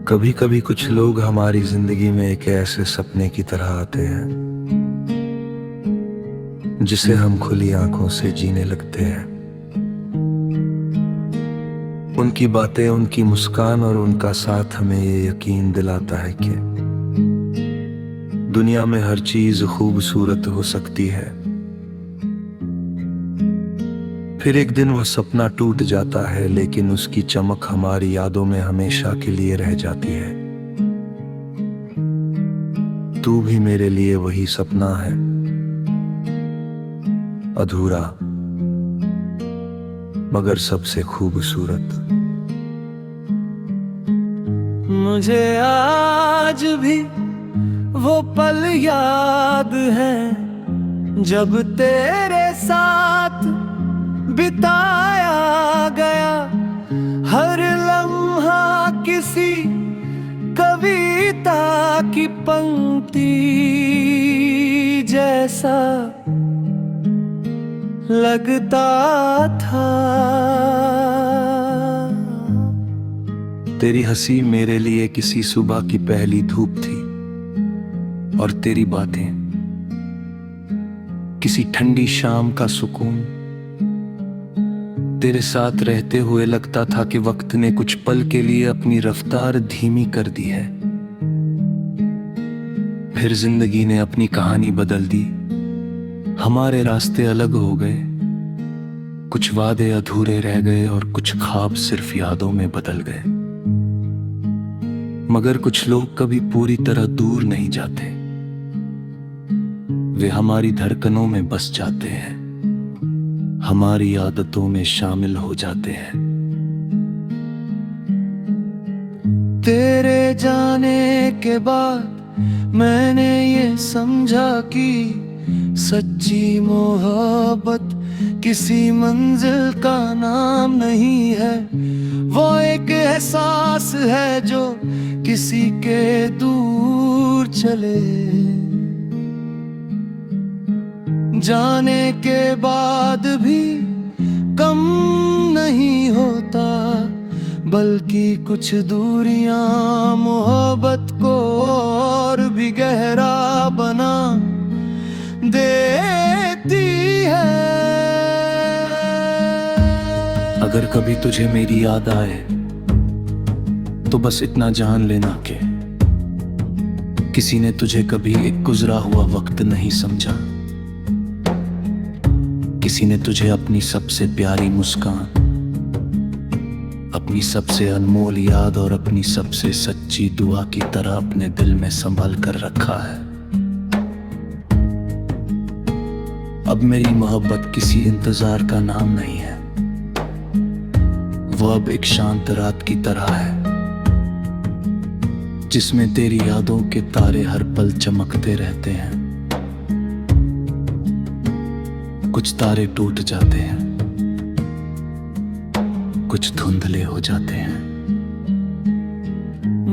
कभी कभी कुछ लोग हमारी जिंदगी में एक ऐसे सपने की तरह आते हैं जिसे हम खुली आंखों से जीने लगते हैं। उनकी बातें, उनकी मुस्कान और उनका साथ हमें ये यकीन दिलाता है कि दुनिया में हर चीज खूबसूरत हो सकती है। फिर एक दिन वह सपना टूट जाता है, लेकिन उसकी चमक हमारी यादों में हमेशा के लिए रह जाती है। तू भी मेरे लिए वही सपना है, अधूरा मगर सबसे खूबसूरत। मुझे आज भी वो पल याद है जब तेरे साथ बिताया गया। हर लम्हा किसी कविता की पंक्ति जैसा लगता था। तेरी हंसी मेरे लिए किसी सुबह की पहली धूप थी और तेरी बातें किसी ठंडी शाम का सुकून। तेरे साथ रहते हुए लगता था कि वक्त ने कुछ पल के लिए अपनी रफ्तार धीमी कर दी है। फिर जिंदगी ने अपनी कहानी बदल दी, हमारे रास्ते अलग हो गए। कुछ वादे अधूरे रह गए और कुछ ख्वाब सिर्फ यादों में बदल गए। मगर कुछ लोग कभी पूरी तरह दूर नहीं जाते, वे हमारी धड़कनों में बस जाते हैं, हमारी आदतों में शामिल हो जाते हैं। तेरे जाने के बाद मैंने ये समझा कि सच्ची मोहब्बत किसी मंजिल का नाम नहीं है। वो एक एहसास है जो किसी के दूर चले जाने के बाद भी कम नहीं होता, बल्कि कुछ दूरियां मोहब्बत को और भी गहरा बना देती है। अगर कभी तुझे मेरी याद आए तो बस इतना जान लेना कि किसी ने तुझे कभी एक गुजरा हुआ वक्त नहीं समझा। किसी ने तुझे अपनी सबसे प्यारी मुस्कान, अपनी सबसे अनमोल याद और अपनी सबसे सच्ची दुआ की तरह अपने दिल में संभाल कर रखा है। अब मेरी मोहब्बत किसी इंतजार का नाम नहीं है, वो अब एक शांत रात की तरह है जिसमें तेरी यादों के तारे हर पल चमकते रहते हैं। कुछ तारे टूट जाते हैं, कुछ धुंधले हो जाते हैं,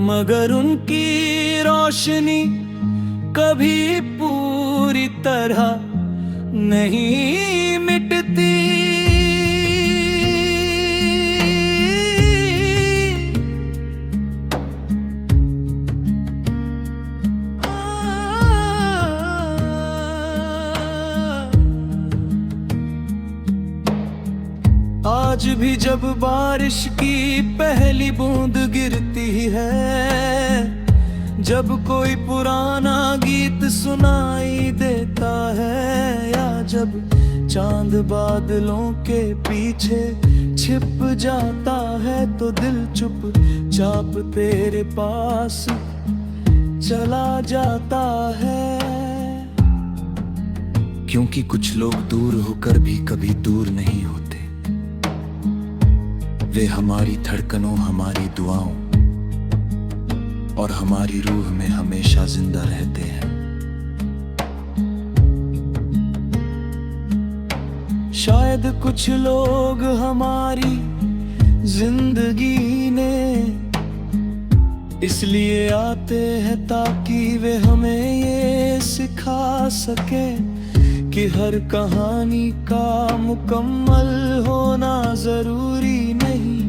मगर उनकी रोशनी कभी पूरी तरह नहीं मिटती। आज भी जब बारिश की पहली बूंद गिरती है, जब कोई पुराना गीत सुनाई देता है, या जब चांद बादलों के पीछे छिप जाता है, तो दिल चुप चाप तेरे पास चला जाता है। क्योंकि कुछ लोग दूर होकर भी कभी दूर नहीं होते, वे हमारी धड़कनों, हमारी दुआओं और हमारी रूह में हमेशा जिंदा रहते हैं। शायद कुछ लोग हमारी जिंदगी ने इसलिए आते हैं ताकि वे हमें ये सिखा सके कि हर कहानी का मुकम्मल होना जरूरी नहीं।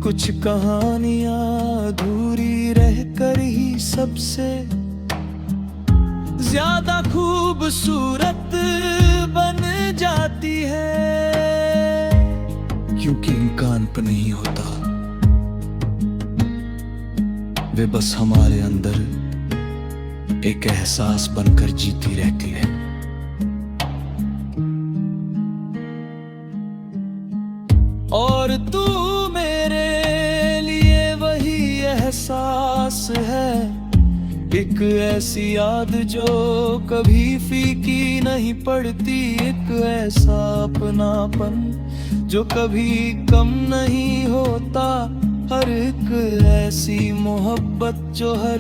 कुछ कहानियां अधूरी रहकर ही सबसे ज्यादा खूबसूरत बन जाती है, क्योंकि इनका अंत नहीं होता, वे बस हमारे अंदर एक एहसास बनकर जीती रहती है। और तू मेरे लिए वही एहसास है, एक ऐसी याद जो कभी फीकी नहीं पड़ती, एक ऐसा अपनापन जो कभी कम नहीं होता, हर एक ऐसी मोहब्बत जो हर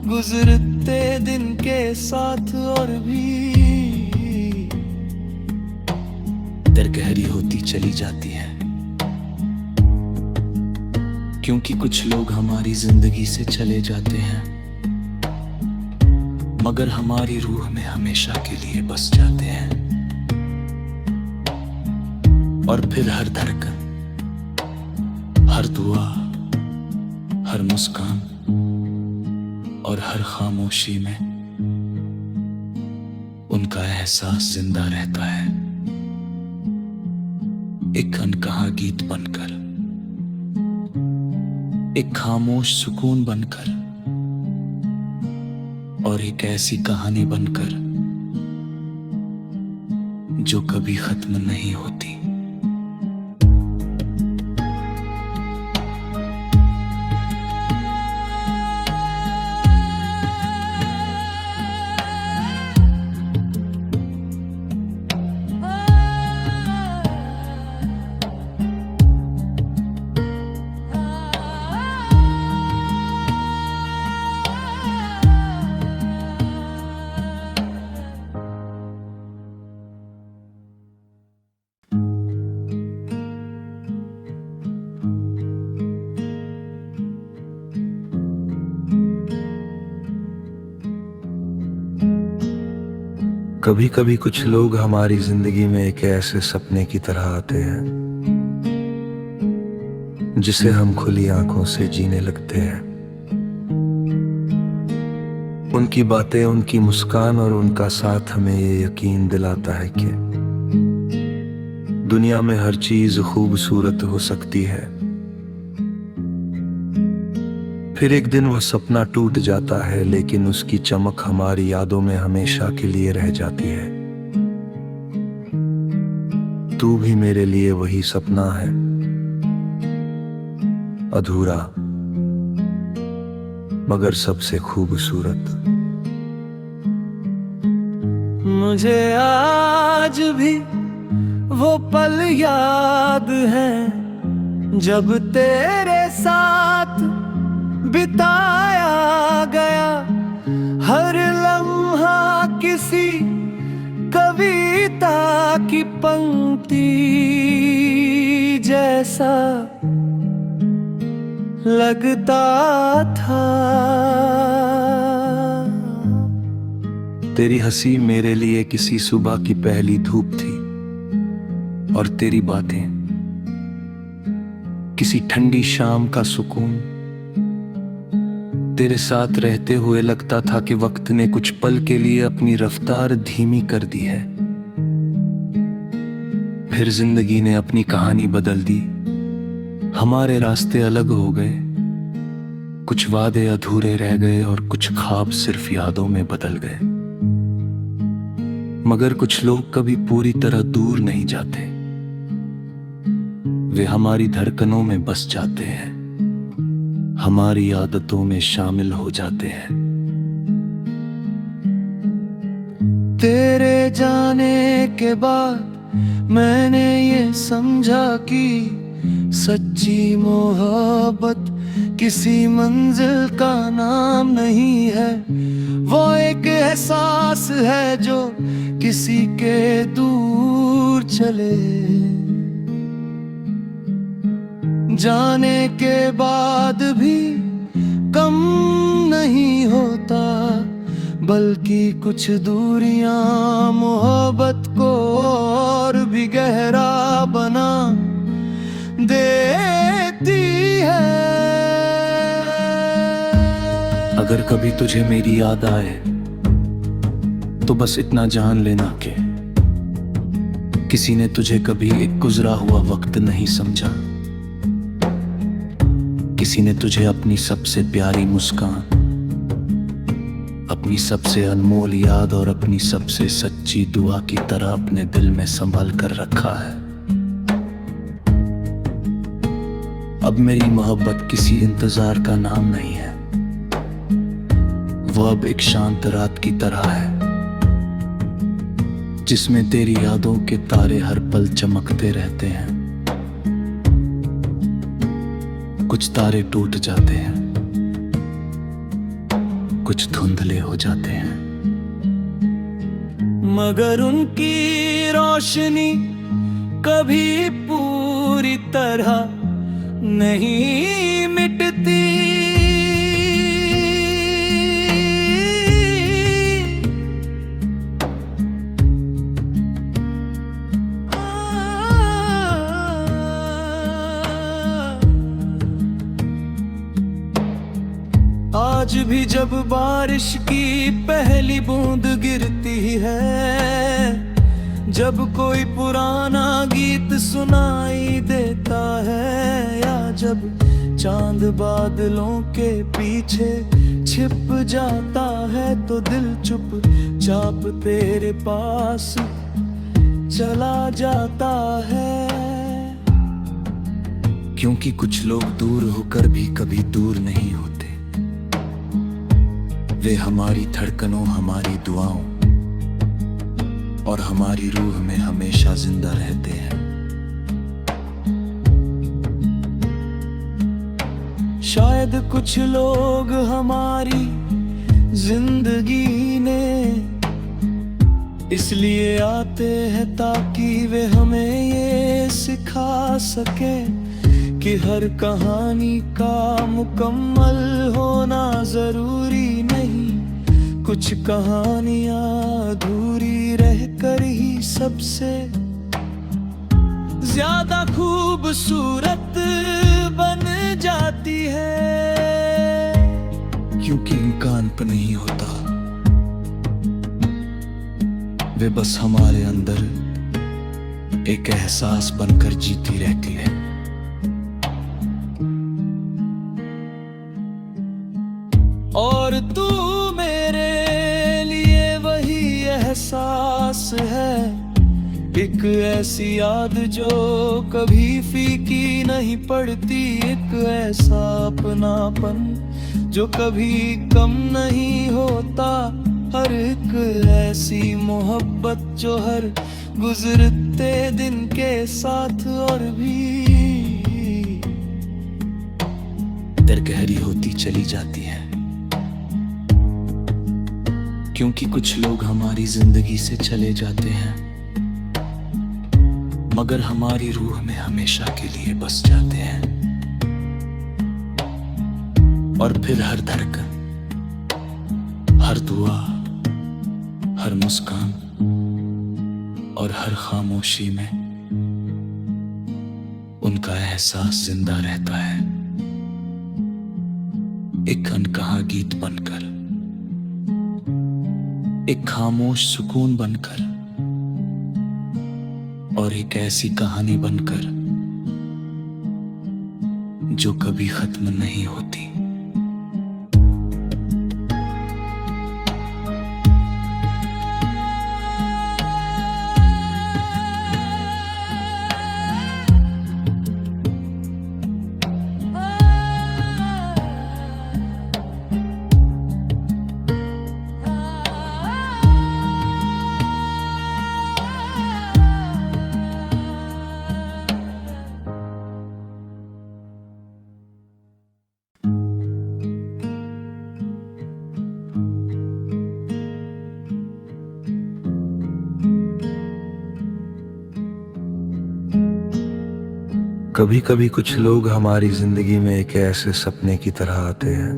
गुजरते दिन के साथ और भी दरगहरी होती चली जाती है। क्योंकि कुछ लोग हमारी जिंदगी से चले जाते हैं, मगर हमारी रूह में हमेशा के लिए बस जाते हैं। और फिर हर धड़कन, हर दुआ, हर मुस्कान और हर खामोशी में उनका एहसास जिंदा रहता है, एक अनकहा गीत बनकर, एक खामोश सुकून बनकर, और एक ऐसी कहानी बनकर जो कभी खत्म नहीं होती। कभी कभी कुछ लोग हमारी जिंदगी में एक ऐसे सपने की तरह आते हैं जिसे हम खुली आंखों से जीने लगते हैं। उनकी बातें, उनकी मुस्कान और उनका साथ हमें ये यकीन दिलाता है कि दुनिया में हर चीज खूबसूरत हो सकती है। फिर एक दिन वह सपना टूट जाता है, लेकिन उसकी चमक हमारी यादों में हमेशा के लिए रह जाती है। तू भी मेरे लिए वही सपना है, अधूरा मगर सबसे खूबसूरत। मुझे आज भी वो पल याद है जब तेरे साथ बिताया गया, हर लम्हा किसी कविता की पंक्ति जैसा लगता था। तेरी हंसी मेरे लिए किसी सुबह की पहली धूप थी, और तेरी बातें किसी ठंडी शाम का सुकून। तेरे साथ रहते हुए लगता था कि वक्त ने कुछ पल के लिए अपनी रफ्तार धीमी कर दी है। फिर जिंदगी ने अपनी कहानी बदल दी, हमारे रास्ते अलग हो गए, कुछ वादे अधूरे रह गए और कुछ ख्वाब सिर्फ यादों में बदल गए। मगर कुछ लोग कभी पूरी तरह दूर नहीं जाते, वे हमारी धड़कनों में बस जाते हैं, हमारी आदतों में शामिल हो जाते हैं। तेरे जाने के बाद मैंने ये समझा कि सच्ची मोहब्बत किसी मंजिल का नाम नहीं है, वो एक एहसास है जो किसी के दूर चले जाने के बाद भी कम नहीं होता, बल्कि कुछ दूरियां मोहब्बत को और भी गहरा बना देती है। अगर कभी तुझे मेरी याद आए तो बस इतना जान लेना कि किसी ने तुझे कभी एक गुजरा हुआ वक्त नहीं समझा। किसी ने तुझे अपनी सबसे प्यारी मुस्कान, अपनी सबसे अनमोल याद और अपनी सबसे सच्ची दुआ की तरह अपने दिल में संभाल कर रखा है। अब मेरी मोहब्बत किसी इंतजार का नाम नहीं है, वो अब एक शांत रात की तरह है जिसमें तेरी यादों के तारे हर पल चमकते रहते हैं। कुछ तारे टूट जाते हैं, कुछ धुंधले हो जाते हैं, मगर उनकी रोशनी कभी पूरी तरह नहीं मिटती। आज भी जब बारिश की पहली बूंद गिरती है, जब कोई पुराना गीत सुनाई देता है, या जब चांद बादलों के पीछे छिप जाता है, तो दिल चुप चाप तेरे पास चला जाता है। क्योंकि कुछ लोग दूर होकर भी कभी दूर नहीं होते, वे हमारी धड़कनों, हमारी दुआओं और हमारी रूह में हमेशा जिंदा रहते हैं। शायद कुछ लोग हमारी जिंदगी ने इसलिए आते हैं ताकि वे हमें ये सिखा सकें कि हर कहानी का मुकम्मल होना जरूरी नहीं। कुछ कहानियां अधूरी रहकर ही सबसे ज्यादा खूबसूरत बन जाती है। क्योंकि इनका अंत नहीं होता, वे बस हमारे अंदर एक एहसास बनकर जीती रहती है। और तू मेरे लिए वही एहसास है, एक ऐसी याद जो कभी फीकी नहीं पड़ती, एक ऐसा अपनापन जो कभी कम नहीं होता, हर एक ऐसी मोहब्बत जो हर गुजरते दिन के साथ और भी दरगहरी होती चली जाती है। क्योंकि कुछ लोग हमारी जिंदगी से चले जाते हैं, मगर हमारी रूह में हमेशा के लिए बस जाते हैं। और फिर हर धड़कन, हर दुआ, हर मुस्कान और हर खामोशी में उनका एहसास जिंदा रहता है, एक अनकहा गीत बनकर, एक खामोश सुकून बनकर और एक ऐसी कहानी बनकर जो कभी खत्म नहीं होती। कभी कभी कुछ लोग हमारी जिंदगी में एक ऐसे सपने की तरह आते हैं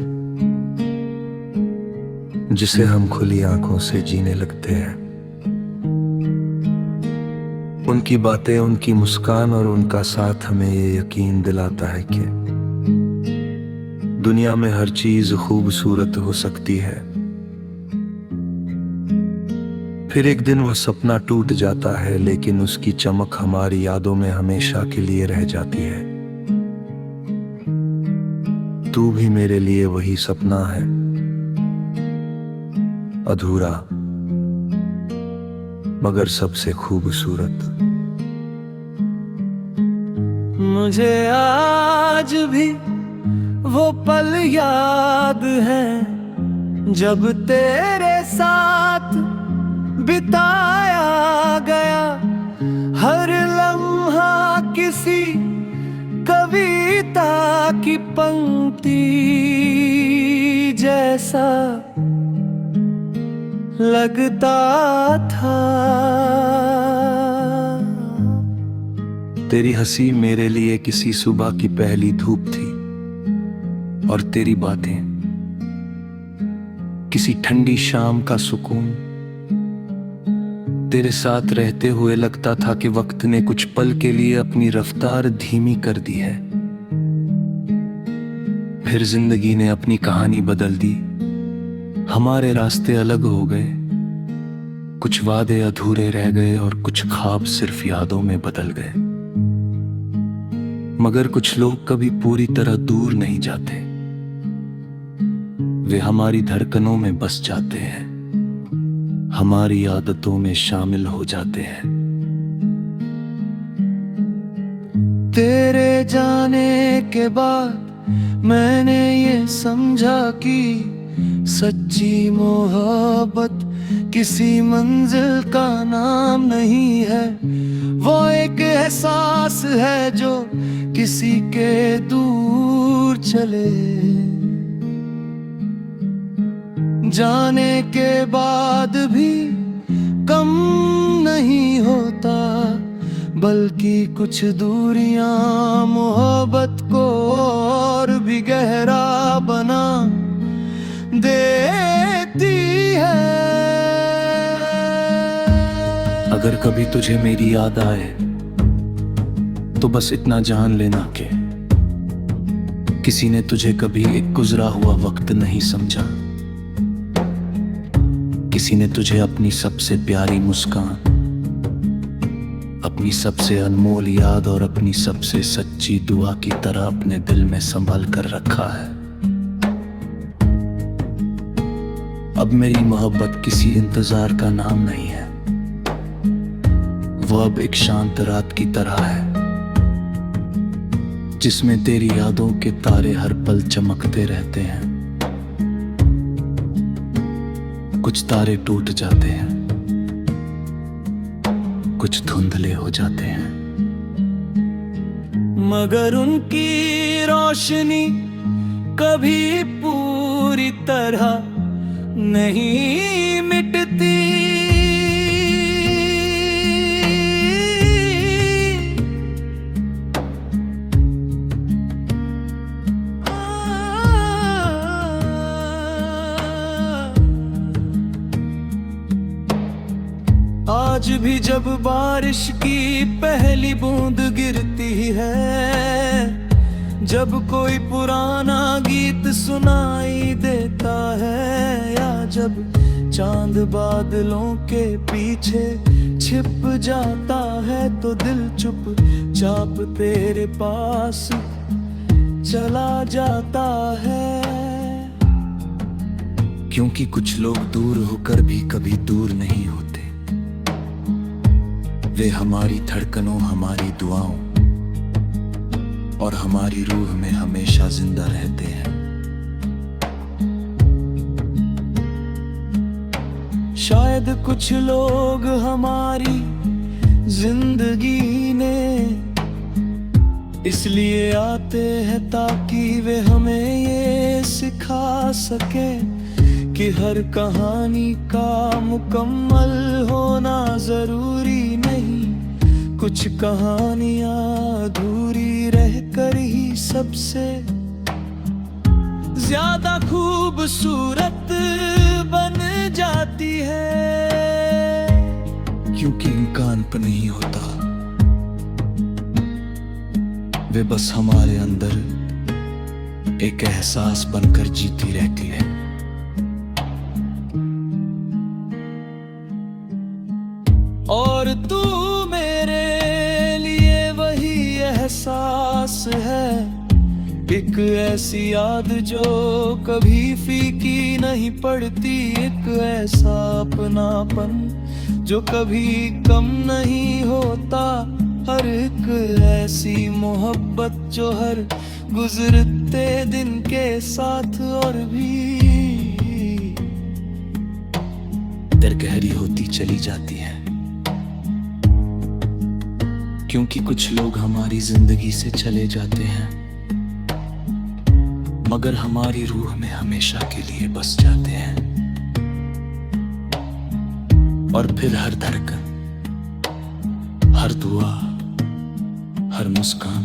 जिसे हम खुली आंखों से जीने लगते हैं। उनकी बातें, उनकी मुस्कान और उनका साथ हमें ये यकीन दिलाता है कि दुनिया में हर चीज खूबसूरत हो सकती है, फिर एक दिन वह सपना टूट जाता है, लेकिन उसकी चमक हमारी यादों में हमेशा के लिए रह जाती है। तू भी मेरे लिए वही सपना है, अधूरा मगर सबसे खूबसूरत। मुझे आज भी वो पल याद है जब तेरे साथ बिताया गया, हर लम्हा किसी कविता की पंक्ति जैसा लगता था। तेरी हंसी मेरे लिए किसी सुबह की पहली धूप थी, और तेरी बातें किसी ठंडी शाम का सुकून। तेरे साथ रहते हुए लगता था कि वक्त ने कुछ पल के लिए अपनी रफ्तार धीमी कर दी है। फिर जिंदगी ने अपनी कहानी बदल दी, हमारे रास्ते अलग हो गए, कुछ वादे अधूरे रह गए और कुछ ख्वाब सिर्फ यादों में बदल गए। मगर कुछ लोग कभी पूरी तरह दूर नहीं जाते, वे हमारी धड़कनों में बस जाते हैं, हमारी आदतों में शामिल हो जाते हैं। तेरे जाने के बाद मैंने ये समझा कि सच्ची मोहब्बत किसी मंजिल का नाम नहीं है, वो एक एहसास है जो किसी के दूर चले जाने के बाद भी कम नहीं होता, बल्कि कुछ दूरियां मोहब्बत को और भी गहरा बना देती है। अगर कभी तुझे मेरी याद आए तो बस इतना जान लेना कि किसी ने तुझे कभी एक गुजरा हुआ वक्त नहीं समझा। किसी ने तुझे अपनी सबसे प्यारी मुस्कान, अपनी सबसे अनमोल याद और अपनी सबसे सच्ची दुआ की तरह अपने दिल में संभाल कर रखा है। अब मेरी मोहब्बत किसी इंतजार का नाम नहीं है, वो अब एक शांत रात की तरह है, जिसमें तेरी यादों के तारे हर पल चमकते रहते हैं। कुछ तारे टूट जाते हैं, कुछ धुंधले हो जाते हैं, मगर उनकी रोशनी कभी पूरी तरह नहीं मिटती। आज भी जब बारिश की पहली बूंद गिरती है, जब कोई पुराना गीत सुनाई देता है, या जब चांद बादलों के पीछे छिप जाता है, तो दिल चुप चाप तेरे पास चला जाता है। क्योंकि कुछ लोग दूर होकर भी कभी दूर नहीं होते, वे हमारी धड़कनों, हमारी दुआओं और हमारी रूह में हमेशा जिंदा रहते हैं। शायद कुछ लोग हमारी जिंदगी ने इसलिए आते हैं ताकि वे हमें ये सिखा सके कि हर कहानी का मुकम्मल होना जरूरी नहीं, कुछ कहानियां अधूरी रहकर ही सबसे ज्यादा खूबसूरत बन जाती है। क्योंकि इनका अंत नहीं होता, वे बस हमारे अंदर एक एहसास बनकर जीती रहती है। और तू मेरे लिए वही एहसास है, एक ऐसी याद जो कभी फीकी नहीं पड़ती, एक ऐसा अपनापन जो कभी कम नहीं होता, हर एक ऐसी मोहब्बत जो हर गुजरते दिन के साथ और भी दरगहरी होती चली जाती है। क्योंकि कुछ लोग हमारी जिंदगी से चले जाते हैं, मगर हमारी रूह में हमेशा के लिए बस जाते हैं। और फिर हर धड़कन, हर दुआ, हर मुस्कान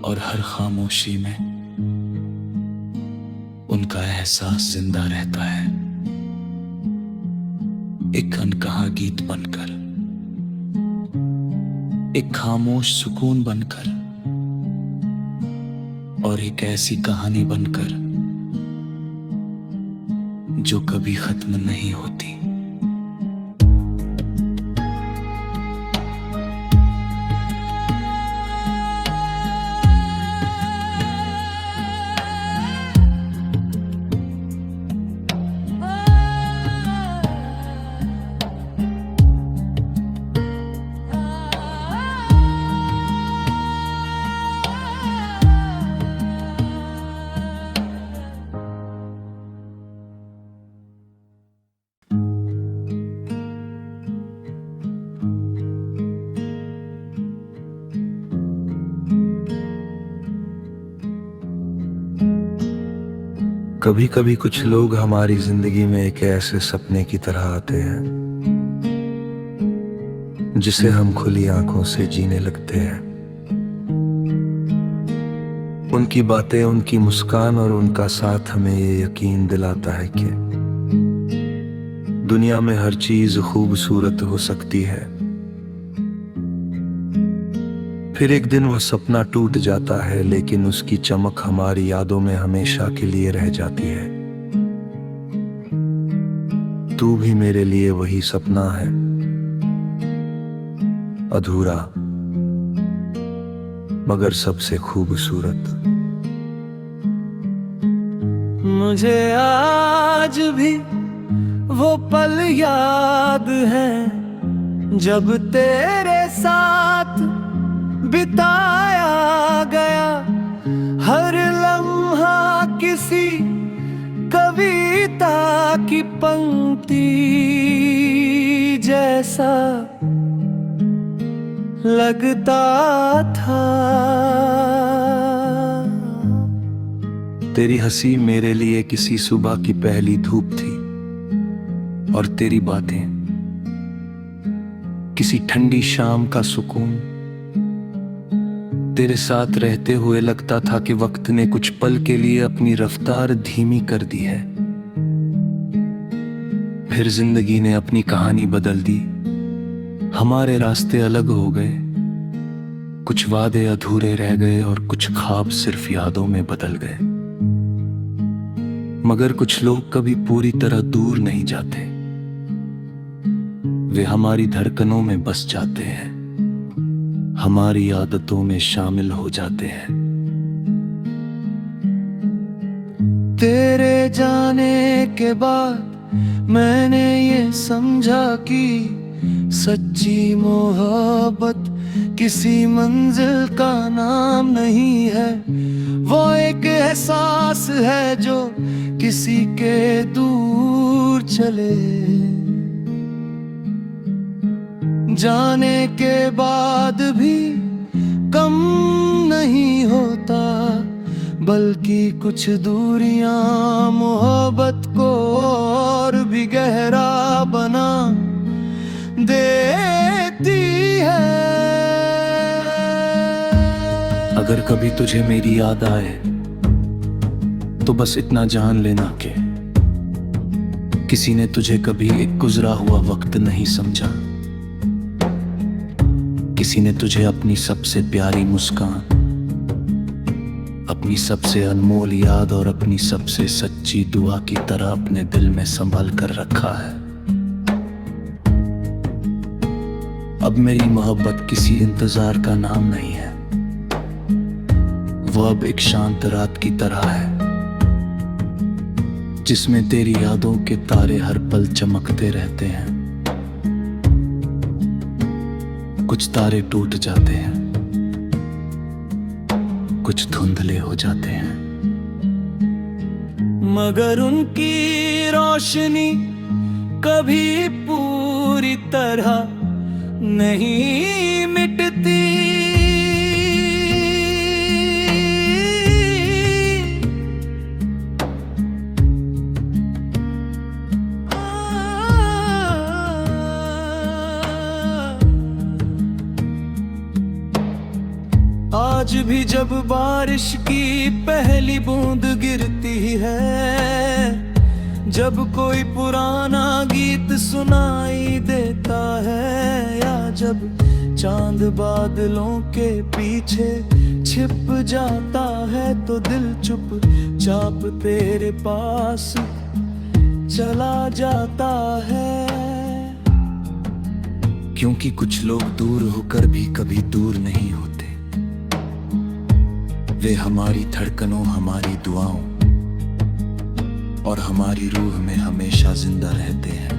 और हर खामोशी में उनका एहसास जिंदा रहता है, एक अनकहा गीत बनकर, एक खामोश सुकून बनकर, और एक ऐसी कहानी बनकर जो कभी खत्म नहीं होती। कभी कभी कुछ लोग हमारी जिंदगी में एक ऐसे सपने की तरह आते हैं जिसे हम खुली आंखों से जीने लगते हैं। उनकी बातें, उनकी मुस्कान और उनका साथ हमें ये यकीन दिलाता है कि दुनिया में हर चीज खूबसूरत हो सकती है। फिर एक दिन वह सपना टूट जाता है, लेकिन उसकी चमक हमारी यादों में हमेशा के लिए रह जाती है। तू भी मेरे लिए वही सपना है, अधूरा मगर सबसे खूबसूरत। मुझे आज भी वो पल याद है जब तेरे साथ बिताया गया, हर लम्हा किसी कविता की पंक्ति जैसा लगता था। तेरी हंसी मेरे लिए किसी सुबह की पहली धूप थी, और तेरी बातें किसी ठंडी शाम का सुकून। तेरे साथ रहते हुए लगता था कि वक्त ने कुछ पल के लिए अपनी रफ्तार धीमी कर दी है। फिर जिंदगी ने अपनी कहानी बदल दी, हमारे रास्ते अलग हो गए, कुछ वादे अधूरे रह गए और कुछ ख्वाब सिर्फ यादों में बदल गए। मगर कुछ लोग कभी पूरी तरह दूर नहीं जाते, वे हमारी धड़कनों में बस जाते हैं, हमारी आदतों में शामिल हो जाते हैं। तेरे जाने के बाद मैंने ये समझा कि सच्ची मोहब्बत किसी मंजिल का नाम नहीं है, वो एक एहसास है जो किसी के दूर चले जाने के बाद भी कम नहीं होता, बल्कि कुछ दूरियां मोहब्बत को और भी गहरा बना देती है। अगर कभी तुझे मेरी याद आए तो बस इतना जान लेना कि किसी ने तुझे कभी एक गुजरा हुआ वक्त नहीं समझा, किसी ने तुझे अपनी सबसे प्यारी मुस्कान अपनी सबसे अनमोल याद और अपनी सबसे सच्ची दुआ की तरह अपने दिल में संभाल कर रखा है। अब मेरी मोहब्बत किसी इंतजार का नाम नहीं है, वो अब एक शांत रात की तरह है, जिसमें तेरी यादों के तारे हर पल चमकते रहते हैं। कुछ तारे टूट जाते हैं, कुछ धुंधले हो जाते हैं, मगर उनकी रोशनी कभी पूरी तरह नहीं मिटती। आज भी जब बारिश की पहली बूंद गिरती है, जब कोई पुराना गीत सुनाई देता है, या जब चांद बादलों के पीछे छिप जाता है, तो दिल चुप चाप तेरे पास चला जाता है। क्योंकि कुछ लोग दूर होकर भी कभी दूर नहीं होते, वे हमारी धड़कनों, हमारी दुआओं और हमारी रूह में हमेशा जिंदा रहते हैं।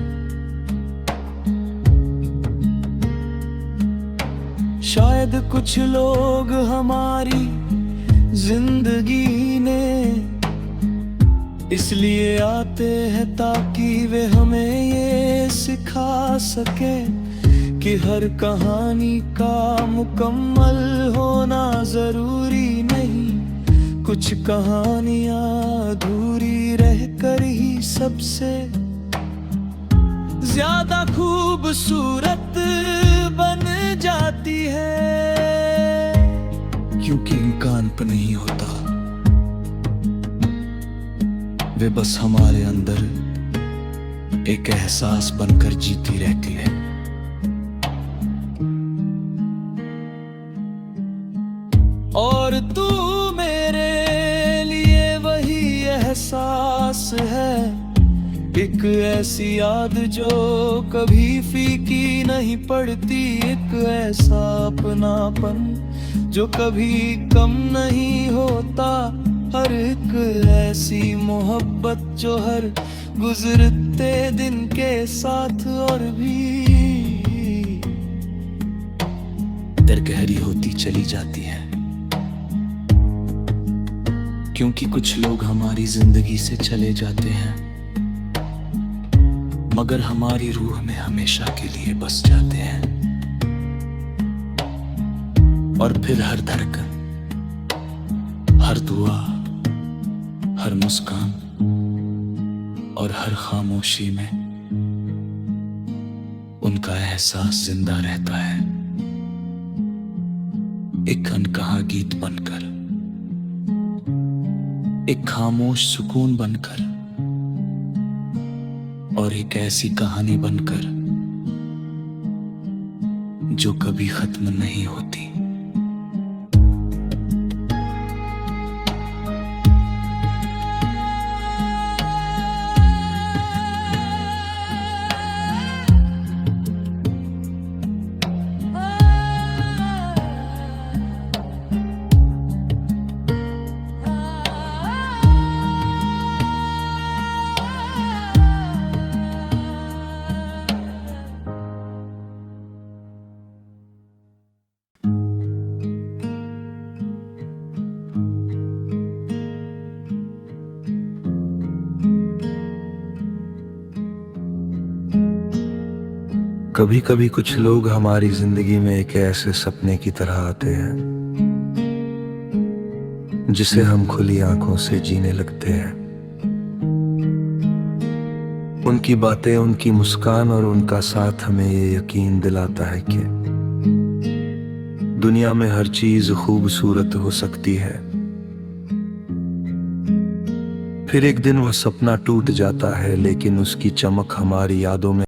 शायद कुछ लोग हमारी जिंदगी ने इसलिए आते हैं ताकि वे हमें ये सिखा सके कि हर कहानी का मुकम्मल होना जरूरी नहीं। कुछ कहानियां अधूरी रहकर ही सबसे ज्यादा खूबसूरत बन जाती है। क्योंकि इनका अंत नहीं होता, वे बस हमारे अंदर एक एहसास बनकर जीती रहती है। और तू मेरे लिए वही एहसास है, एक ऐसी याद जो कभी फीकी नहीं पड़ती, एक ऐसा अपनापन जो कभी कम नहीं होता, हर एक ऐसी मोहब्बत जो हर गुजरते दिन के साथ और भी दरगहरी होती चली जाती है। क्योंकि कुछ लोग हमारी जिंदगी से चले जाते हैं, मगर हमारी रूह में हमेशा के लिए बस जाते हैं। और फिर हर धड़कन, हर दुआ, हर मुस्कान और हर खामोशी में उनका एहसास जिंदा रहता है, एक अनकहा गीत बनकर, एक खामोश सुकून बनकर और एक ऐसी कहानी बनकर जो कभी खत्म नहीं होती। कभी कभी कुछ लोग हमारी जिंदगी में एक ऐसे सपने की तरह आते हैं जिसे हम खुली आंखों से जीने लगते हैं। उनकी बातें, उनकी मुस्कान और उनका साथ हमें ये यकीन दिलाता है कि दुनिया में हर चीज खूबसूरत हो सकती है। फिर एक दिन वह सपना टूट जाता है, लेकिन उसकी चमक हमारी यादों में